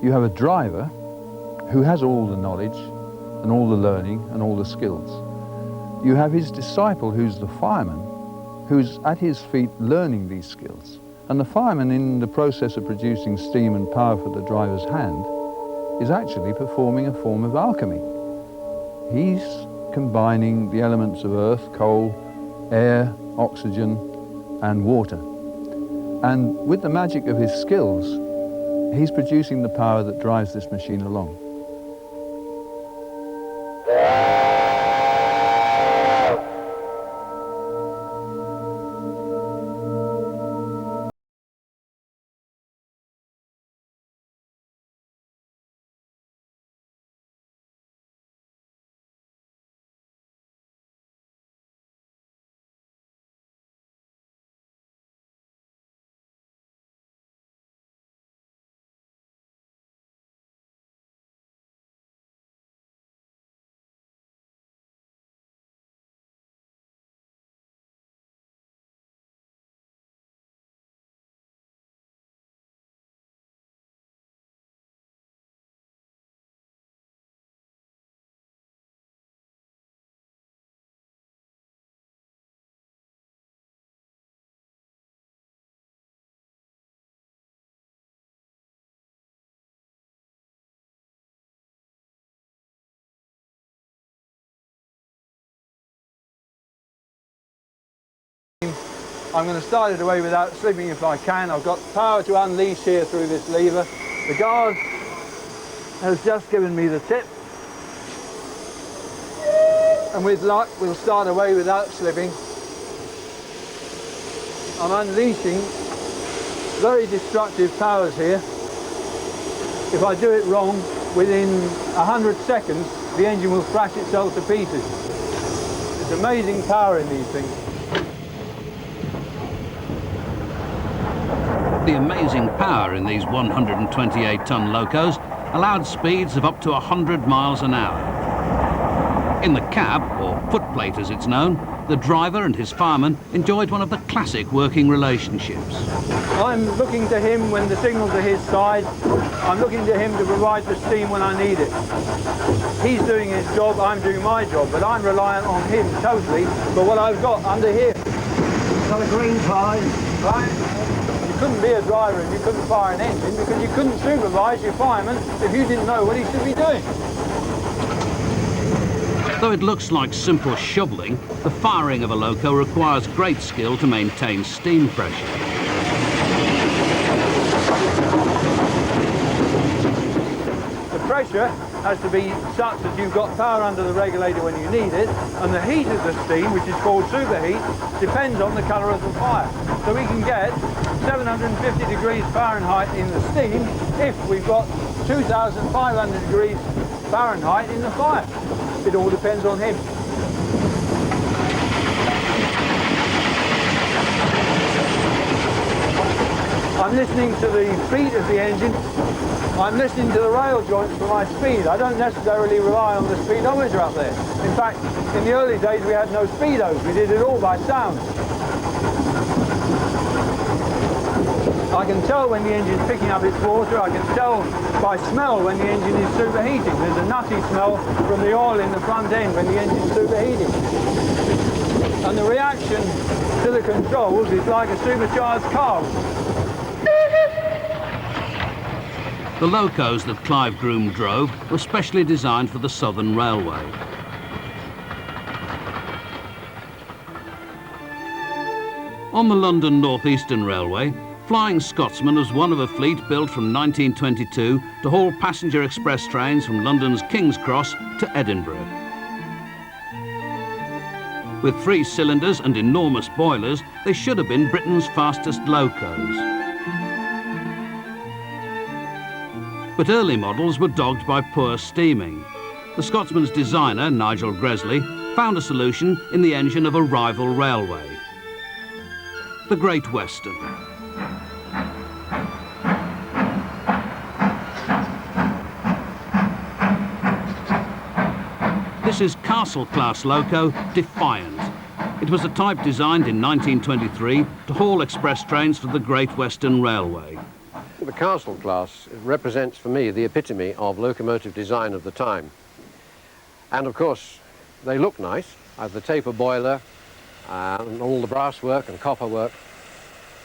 You have a driver who has all the knowledge and all the learning and all the skills. You have his disciple, who's the fireman, who's at his feet learning these skills. And the fireman, in the process of producing steam and power for the driver's hand, is actually performing a form of alchemy. He's combining the elements of earth, coal, air, oxygen, and water. And with the magic of his skills, he's producing the power that drives this machine along. I'm going to start it away without slipping if I can. I've got power to unleash here through this lever. The guard has just given me the tip. And with luck, we'll start away without slipping. I'm unleashing very destructive powers here. If I do it wrong, within 100 seconds, the engine will thrash itself to pieces. There's amazing power in these things. The amazing power in these 128-ton locos allowed speeds of up to 100 miles an hour. In the cab, or footplate as it's known, the driver and his fireman enjoyed one of the classic working relationships. I'm looking to him when the signal's to his side. I'm looking to him to provide the steam when I need it. He's doing his job, I'm doing my job, but I'm reliant on him totally for what I've got under here. Got a green card, right? You couldn't be a driver and you couldn't fire an engine because you couldn't supervise your fireman if you didn't know what he should be doing. Though it looks like simple shoveling, the firing of a loco requires great skill to maintain steam pressure. The pressure has to be such that you've got power under the regulator when you need it, and the heat of the steam, which is called superheat, depends on the colour of the fire. So we can get 750 degrees Fahrenheit in the steam if we've got 2,500 degrees Fahrenheit in the fire. It all depends on him. I'm listening to the beat of the engine. I'm listening to the rail joints for my speed. I don't necessarily rely on the speedometer up there. In fact, in the early days we had no speedos. We did it all by sound. I can tell when the engine's picking up its water. I can tell by smell when the engine is superheating. There's a nutty smell from the oil in the front end when the engine's superheating. And the reaction to the controls is like a supercharged car. The locos that Clive Groom drove were specially designed for the Southern Railway. On the London North Eastern Railway, Flying Scotsman was one of a fleet built from 1922 to haul passenger express trains from London's King's Cross to Edinburgh. With 3 cylinders and enormous boilers, they should have been Britain's fastest locos. But early models were dogged by poor steaming. The Scotsman's designer, Nigel Gresley, found a solution in the engine of a rival railway, the Great Western. This is Castle-class loco Defiant. It was a type designed in 1923 to haul express trains for the Great Western Railway. The Castle class represents for me the epitome of locomotive design of the time. And of course, they look nice. I have the taper boiler and all the brass work and copper work,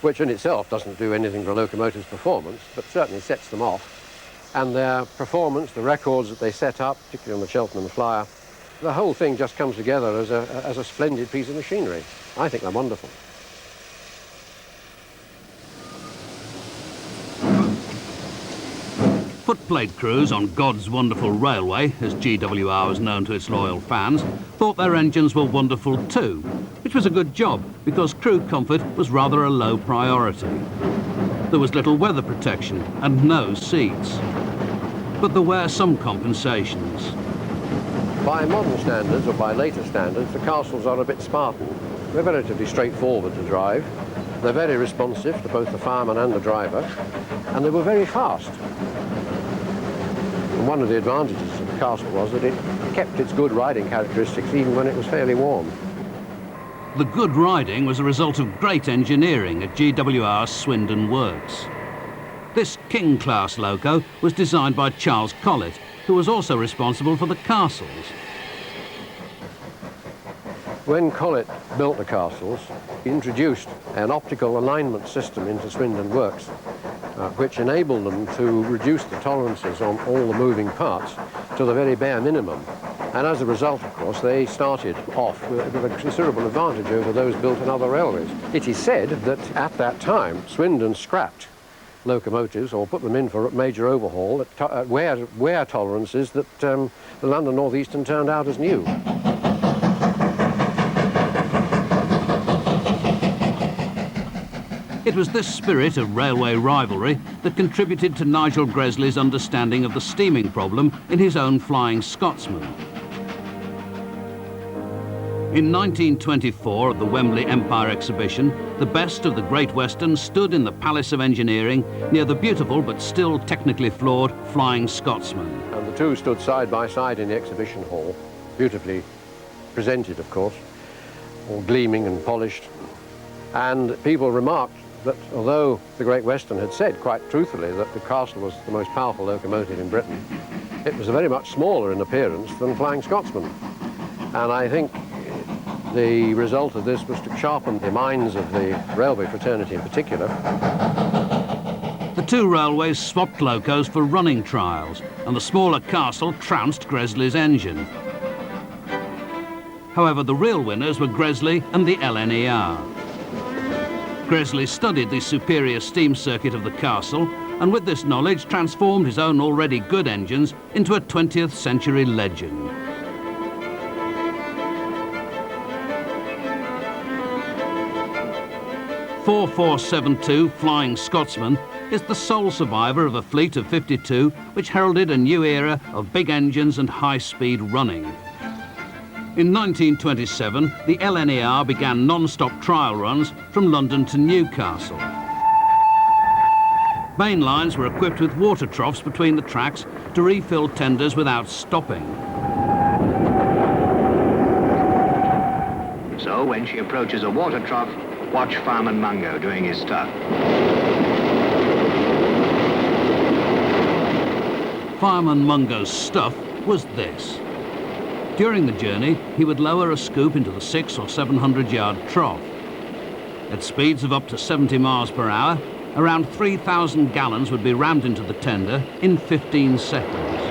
which in itself doesn't do anything for a locomotive's performance, but certainly sets them off. And their performance, the records that they set up, particularly on the Cheltenham Flyer, the whole thing just comes together as a splendid piece of machinery. I think they're wonderful. Footplate crews on God's Wonderful Railway, as GWR was known to its loyal fans, thought their engines were wonderful too, which was a good job because crew comfort was rather a low priority. There was little weather protection and no seats. But there were some compensations. By modern standards, or by later standards, the Castles are a bit Spartan. They're relatively straightforward to drive. They're very responsive to both the fireman and the driver, and they were very fast. And one of the advantages of the Castle was that it kept its good riding characteristics even when it was fairly warm. The good riding was a result of great engineering at GWR's Swindon Works. This King-class loco was designed by Charles Collett, who was also responsible for the Castles. When Collett built the Castles, he introduced an optical alignment system into Swindon Works, which enabled them to reduce the tolerances on all the moving parts to the very bare minimum. And as a result, of course, they started off with a considerable advantage over those built in other railways. It is said that at that time, Swindon scrapped locomotives or put them in for a major overhaul at wear tolerances that the London North Eastern turned out as new. It was this spirit of railway rivalry that contributed to Nigel Gresley's understanding of the steaming problem in his own Flying Scotsman. In 1924, at the Wembley Empire Exhibition, the best of the Great Western stood in the Palace of Engineering near the beautiful but still technically flawed Flying Scotsman. And the two stood side by side in the exhibition hall, beautifully presented, of course, all gleaming and polished. And people remarked that although the Great Western had said quite truthfully that the Castle was the most powerful locomotive in Britain, it was very much smaller in appearance than Flying Scotsman. And I think the result of this was to sharpen the minds of the railway fraternity in particular. The two railways swapped locos for running trials, and the smaller Castle trounced Gresley's engine. However, the real winners were Gresley and the LNER. Gresley studied the superior steam circuit of the Castle, and with this knowledge transformed his own already good engines into a 20th century legend. "4472 Flying Scotsman is the sole survivor of a fleet of 52 which heralded a new era of big engines and high-speed running. In 1927, the LNER began non-stop trial runs from London to Newcastle. Main lines were equipped with water troughs between the tracks to refill tenders without stopping. So when she approaches a water trough, watch Fireman Mungo doing his stuff. Fireman Mungo's stuff was this. During the journey, he would lower a scoop into the 600 or 700 yard trough. At speeds of up to 70 miles per hour, around 3,000 gallons would be rammed into the tender in 15 seconds.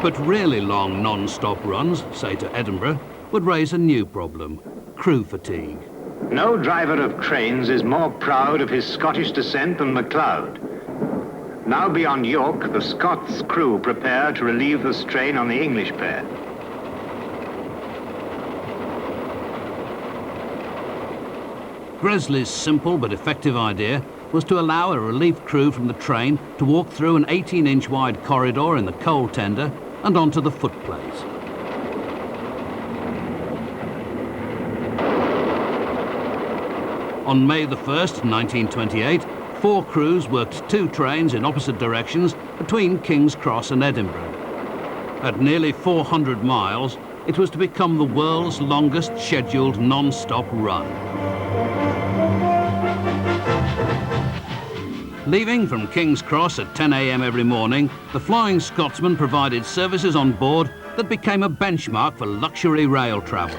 But really long non-stop runs, say to Edinburgh, would raise a new problem: crew fatigue. No driver of trains is more proud of his Scottish descent than MacLeod. Now beyond York, the Scots crew prepare to relieve the strain on the English pair. Gresley's simple but effective idea was to allow a relief crew from the train to walk through an 18-inch wide corridor in the coal tender and onto the footplate. On May the 1st, 1928, 4 crews worked 2 trains in opposite directions between King's Cross and Edinburgh. At nearly 400 miles, it was to become the world's longest scheduled non-stop run. Leaving from King's Cross at 10 a.m. every morning, the Flying Scotsman provided services on board that became a benchmark for luxury rail travel.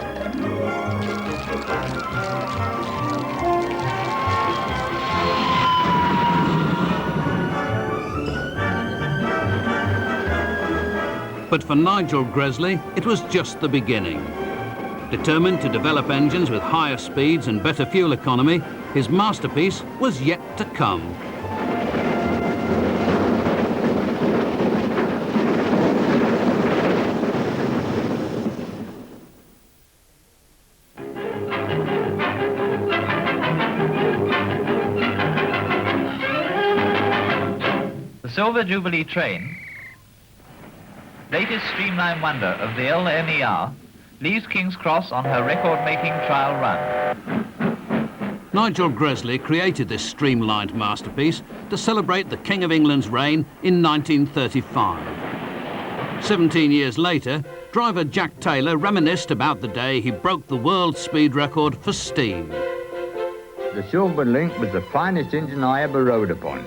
But for Nigel Gresley, it was just the beginning. Determined to develop engines with higher speeds and better fuel economy, his masterpiece was yet to come. The Silver Jubilee train, latest streamline wonder of the LNER, leaves King's Cross on her record-making trial run. Nigel Gresley created this streamlined masterpiece to celebrate the King of England's reign in 1935. 17 years later, driver Jack Taylor reminisced about the day he broke the world speed record for steam. The Silver Link was the finest engine I ever rode upon.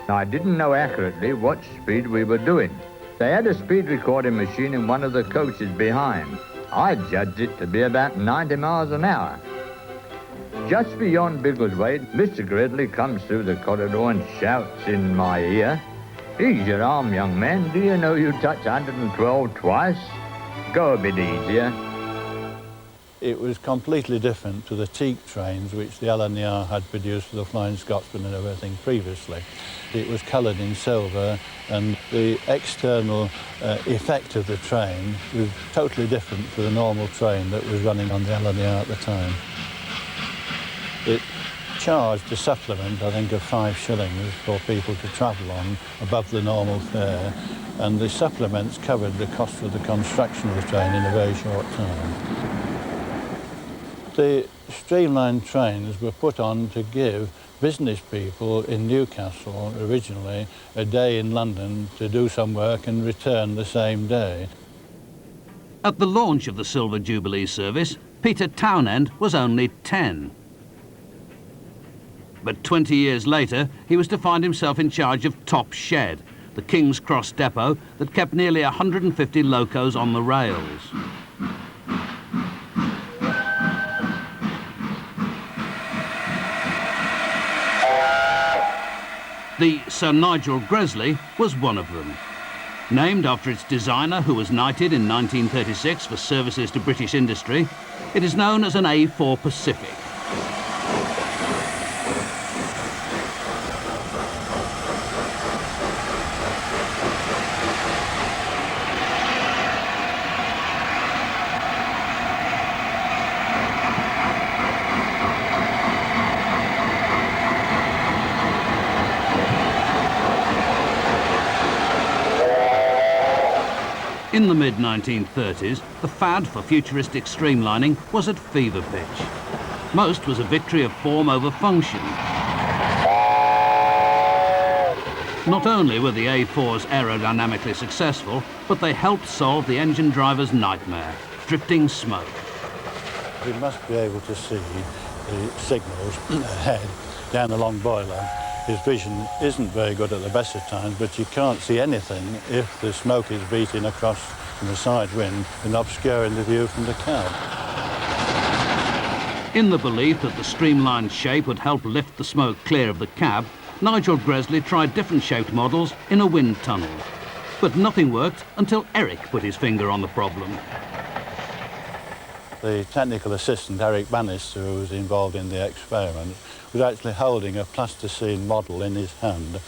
I didn't know accurately what speed we were doing. They had a speed recording machine in one of the coaches behind. I judged it to be about 90 miles an hour. Just beyond Biggleswade, Mr. Gresley comes through the corridor and shouts in my ear, "Ease your arm, young man. Do you know you touched 112 twice? Go a bit easier." It was completely different to the teak trains which the LNER had produced for the Flying Scotsman and everything previously. It was coloured in silver, and the external effect of the train was totally different to the normal train that was running on the LNER at the time. It charged a supplement, I think, of 5 shillings for people to travel on above the normal fare, and the supplements covered the cost of the construction of the train in a very short time. The streamlined trains were put on to give business people in Newcastle originally a day in London to do some work and return the same day. At the launch of the Silver Jubilee service, Peter Townend was only 10. But 20 years later, he was to find himself in charge of Top Shed, the King's Cross depot that kept nearly 150 locos on the rails. The Sir Nigel Gresley was one of them. Named after its designer, who was knighted in 1936 for services to British industry, it is known as an A4 Pacific. In the mid-1930s, the fad for futuristic streamlining was at fever pitch. Most was a victory of form over function. Not only were the A4s aerodynamically successful, but they helped solve the engine driver's nightmare, drifting smoke. You must be able to see the signals ahead down the long boiler. His vision isn't very good at the best of times, but you can't see anything if the smoke is beating across from the side wind and obscuring the view from the cab. In the belief that the streamlined shape would help lift the smoke clear of the cab, Nigel Gresley tried different shaped models in a wind tunnel. But nothing worked until Eric put his finger on the problem. The technical assistant, Eric Bannister, who was involved in the experiment, was actually holding a plasticine model in his hand,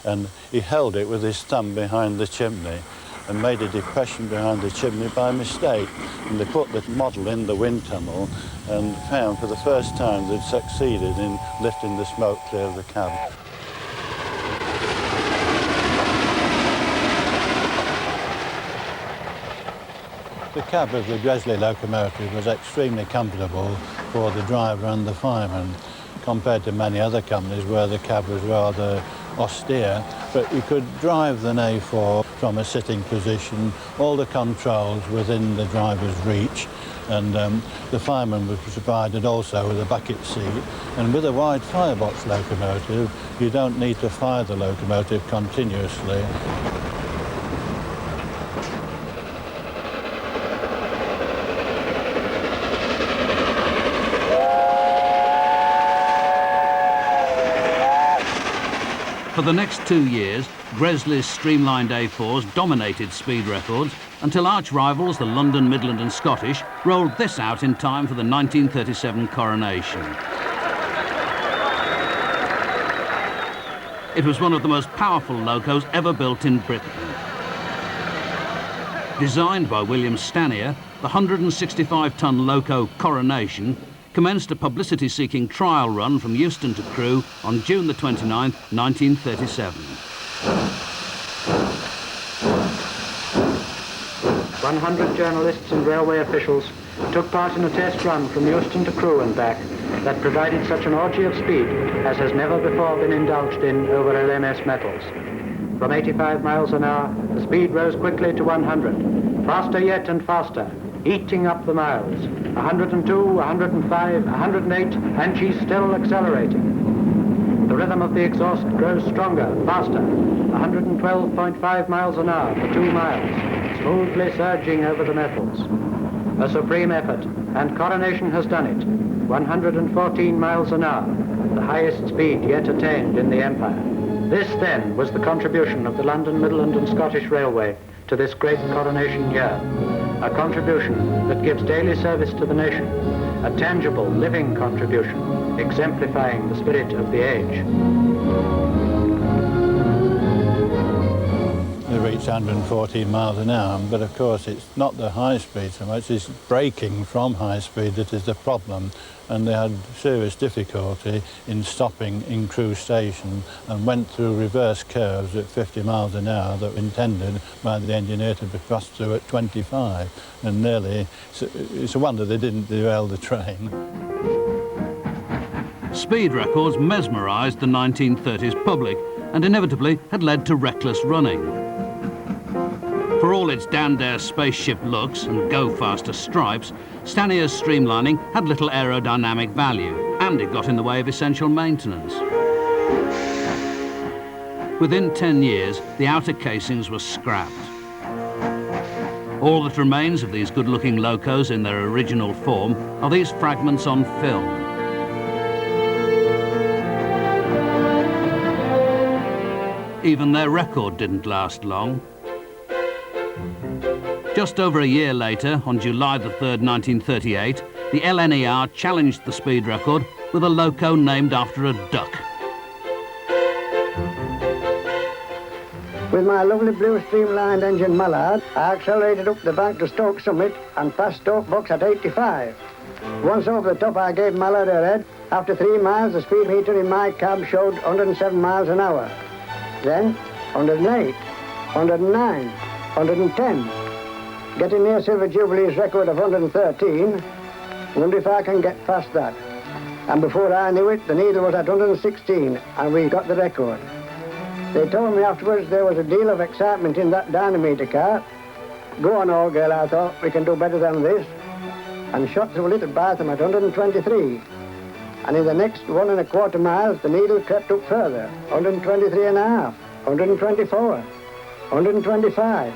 and he held it with his thumb behind the chimney and made a depression behind the chimney by mistake. And they put the model in the wind tunnel and found for the first time they'd succeeded in lifting the smoke clear of the cab. The cab of the Gresley locomotive was extremely comfortable for the driver and the fireman, compared to many other companies where the cab was rather austere. But you could drive the A4 from a sitting position, all the controls within the driver's reach, and the fireman was provided also with a bucket seat, and with a wide firebox locomotive you don't need to fire the locomotive continuously. For the next 2 years, Gresley's streamlined A4s dominated speed records until arch rivals, the London, Midland and Scottish, rolled this out in time for the 1937 coronation. It was one of the most powerful locos ever built in Britain. Designed by William Stanier, the 165-ton loco Coronation commenced a publicity-seeking trial run from Euston to Crewe on June the 29th, 1937. 100 journalists and railway officials took part in a test run from Euston to Crewe and back that provided such an orgy of speed as has never before been indulged in over LMS metals. From 85 miles an hour, the speed rose quickly to 100, faster yet and faster, eating up the miles. 102, 105, 108, and she's still accelerating. The rhythm of the exhaust grows stronger, faster. 112.5 miles an hour for 2 miles, smoothly surging over the metals. A supreme effort, and Coronation has done it. 114 miles an hour, the highest speed yet attained in the Empire. This, then, was the contribution of the London, Midland and Scottish Railway to this great coronation year. A contribution that gives daily service to the nation, a tangible, living contribution, exemplifying the spirit of the age. They reach 114 miles an hour, but of course it's not the high speed so much, it's braking from high speed that is the problem, and they had serious difficulty in stopping in Crewe station and went through reverse curves at 50 miles an hour that were intended by the engineer to be crossed through at 25, and nearly, it's a wonder they didn't derail the train. Speed records mesmerised the 1930s public and inevitably had led to reckless running. For all its down-dare spaceship looks and go-faster stripes, Stanier's streamlining had little aerodynamic value, and it got in the way of essential maintenance. Within 10 years, the outer casings were scrapped. All that remains of these good-looking locos in their original form are these fragments on film. Even their record didn't last long. Just over a year later, on July the 3rd, 1938, the LNER challenged the speed record with a loco named after a duck. With my lovely blue streamlined engine Mallard, I accelerated up the bank to Stoke Summit and past Stoke Box at 85. Once over the top, I gave Mallard a red. After 3 miles, the speed meter in my cab showed 107 miles an hour. Then 108, 109, 110. Getting near Silver Jubilee's record of 113, wonder if I can get past that. And before I knew it, the needle was at 116, and we got the record. They told me afterwards there was a deal of excitement in that dynameter car. Go on, old girl, I thought, we can do better than this. And shot through Little Batham at 123. And in the next 1¼ miles, the needle crept up further, 123.5, 124, 125.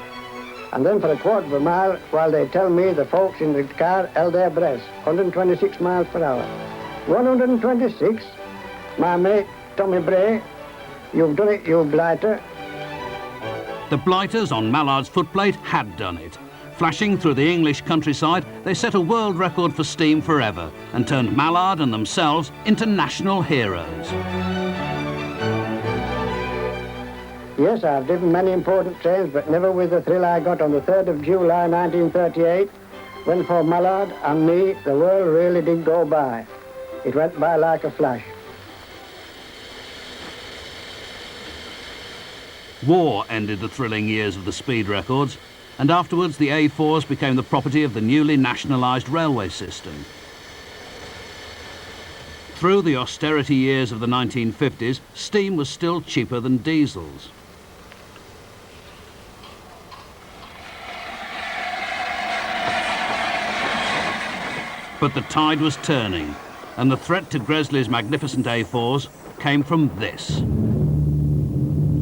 And then for a quarter of a mile, while they tell me the folks in the car held their breath, 126 miles per hour. 126? My mate, Tommy Bray, you've done it, you blighter. The blighters on Mallard's footplate had done it. Flashing through the English countryside, they set a world record for steam forever and turned Mallard and themselves into national heroes. Yes, I've driven many important trains, but never with the thrill I got on the 3rd of July, 1938, when for Mallard and me, the world really did go by. It went by like a flash. War ended the thrilling years of the speed records, and afterwards the A4s became the property of the newly nationalised railway system. Through the austerity years of the 1950s, steam was still cheaper than diesels. But the tide was turning, and the threat to Gresley's magnificent A4s came from this.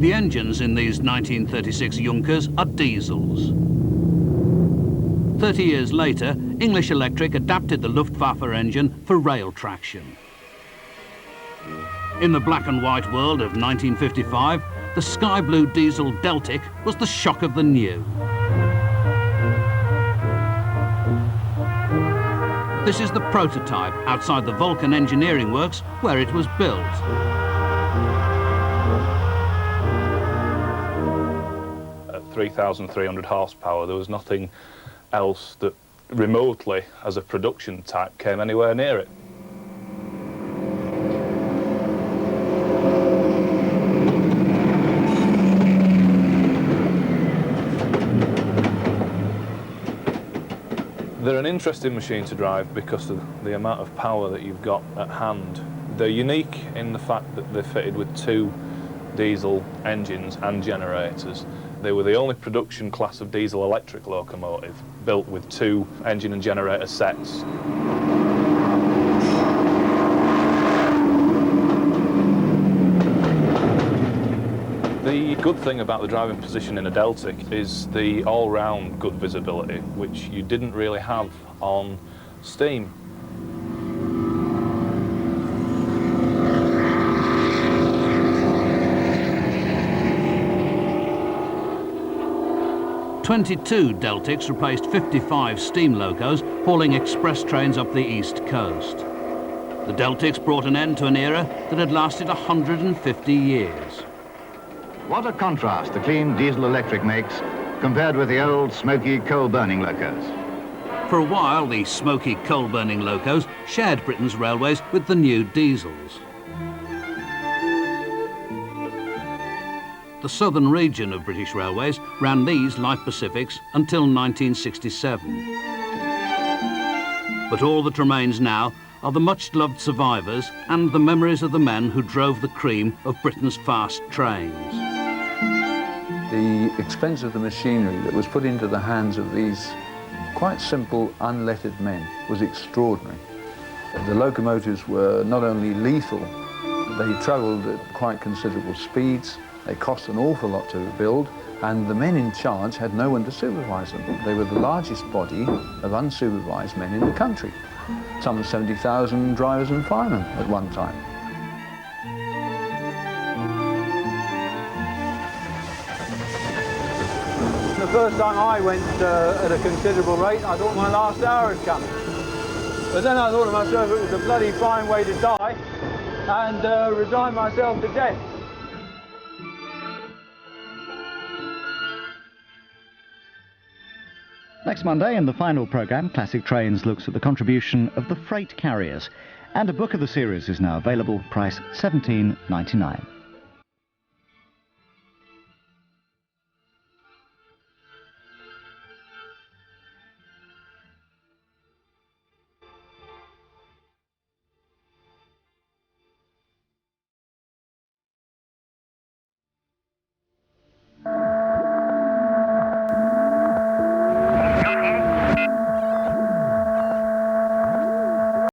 The engines in these 1936 Junkers are diesels. 30 years later, English Electric adapted the Luftwaffe engine for rail traction. In the black and white world of 1955, the sky blue diesel Deltic was the shock of the new. This is the prototype outside the Vulcan Engineering Works where it was built. At 3,300 horsepower, there was nothing else that remotely, as a production type, came anywhere near it. They're an interesting machine to drive because of the amount of power that you've got at hand. They're unique in the fact that they're fitted with 2 diesel engines and generators. They were the only production class of diesel electric locomotive built with 2 engine and generator sets. The good thing about the driving position in a Deltic is the all-round good visibility, which you didn't really have on steam. "22 Deltics replaced 55 steam locos hauling express trains up the East Coast. The Deltics brought an end to an era that had lasted 150 years. What a contrast the clean diesel-electric makes compared with the old, smoky, coal-burning locos. For a while, the smoky coal-burning locos shared Britain's railways with the new diesels. The southern region of British Railways ran these light Pacifics until 1967. But all that remains now are the much-loved survivors and the memories of the men who drove the cream of Britain's fast trains. The expense of the machinery that was put into the hands of these quite simple, unlettered men was extraordinary. The locomotives were not only lethal, they travelled at quite considerable speeds, they cost an awful lot to build, and the men in charge had no one to supervise them. They were the largest body of unsupervised men in the country, some 70,000 drivers and firemen at one time. The first time I went at a considerable rate, I thought my last hour had come. But then I thought to myself it was a bloody fine way to die and resign myself to death. Next Monday, in the final programme, Classic Trains looks at the contribution of the freight carriers. And a book of the series is now available, price £17.99.